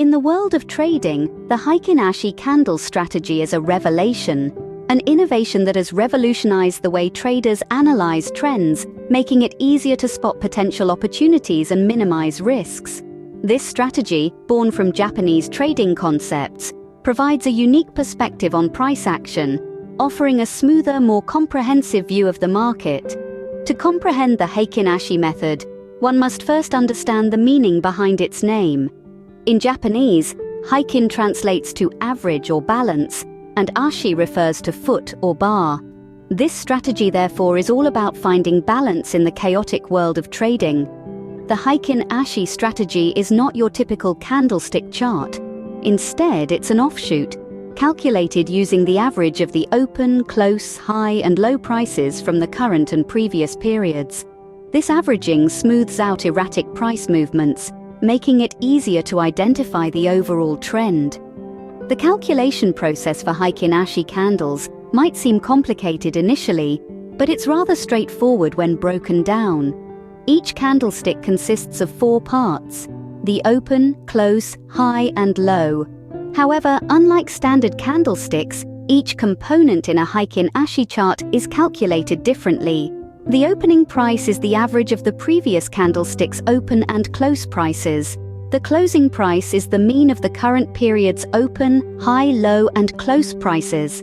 In the world of trading, the Heikin Ashi candle strategy is a revelation, an innovation that has revolutionized the way traders analyze trends, making it easier to spot potential opportunities and minimize risks. This strategy, born from Japanese trading concepts, provides a unique perspective on price action, offering a smoother, more comprehensive view of the market. To comprehend the Heikin Ashi method, one must first understand the meaning behind its name. In Japanese, Heikin translates to average or balance, and Ashi refers to foot or bar. This strategy, therefore, is all about finding balance in the chaotic world of trading. The Heikin Ashi strategy is not your typical candlestick chart. Instead, it's an offshoot, calculated using the average of the open, close, high, and low prices from the current and previous periods. This averaging smooths out erratic price movements, making it easier to identify the overall trend. The calculation process for Heikin Ashi candles might seem complicated initially, but it's rather straightforward when broken down. Each candlestick consists of 4 parts: the open, close, high, and low. However, unlike standard candlesticks, each component in a Heikin Ashi chart is calculated differently. The opening price is the average of the previous candlestick's open and close prices. The closing price is the mean of the current period's open, high, low, and close prices.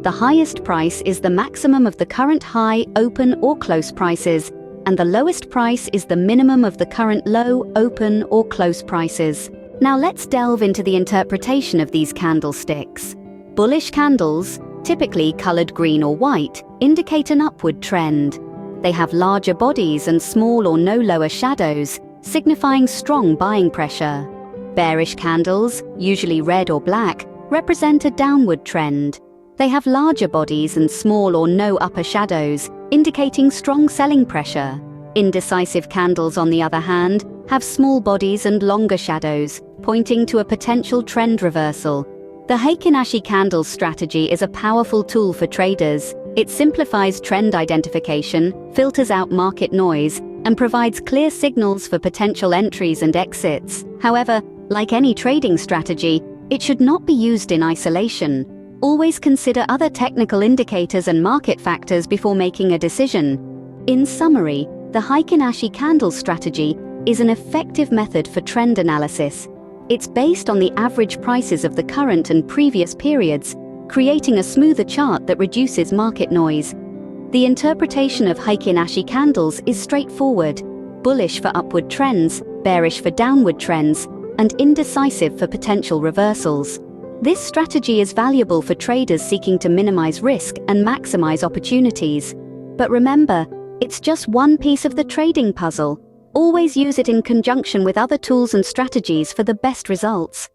The highest price is the maximum of the current high, open, or close prices, and the lowest price is the minimum of the current low, open, or close prices. Now let's delve into the interpretation of these candlesticks. Bullish candles, typically colored green or white, indicate an upward trend. They have larger bodies and small or no lower shadows, signifying strong buying pressure. Bearish candles, usually red or black, represent a downward trend. They have larger bodies and small or no upper shadows, indicating strong selling pressure. Indecisive candles, on the other hand, have small bodies and longer shadows, pointing to a potential trend reversal. The Heikin Ashi candle strategy is a powerful tool for traders. It simplifies trend identification, filters out market noise, and provides clear signals for potential entries and exits. However, like any trading strategy, it should not be used in isolation. Always consider other technical indicators and market factors before making a decision. In summary, the Heikin Ashi candle strategy is an effective method for trend analysis. It's based on the average prices of the current and previous periods, creating a smoother chart that reduces market noise. The interpretation of Heikin Ashi candles is straightforward: bullish for upward trends, bearish for downward trends, and indecisive for potential reversals. This strategy is valuable for traders seeking to minimize risk and maximize opportunities. But remember, it's just one piece of the trading puzzle. Always use it in conjunction with other tools and strategies for the best results.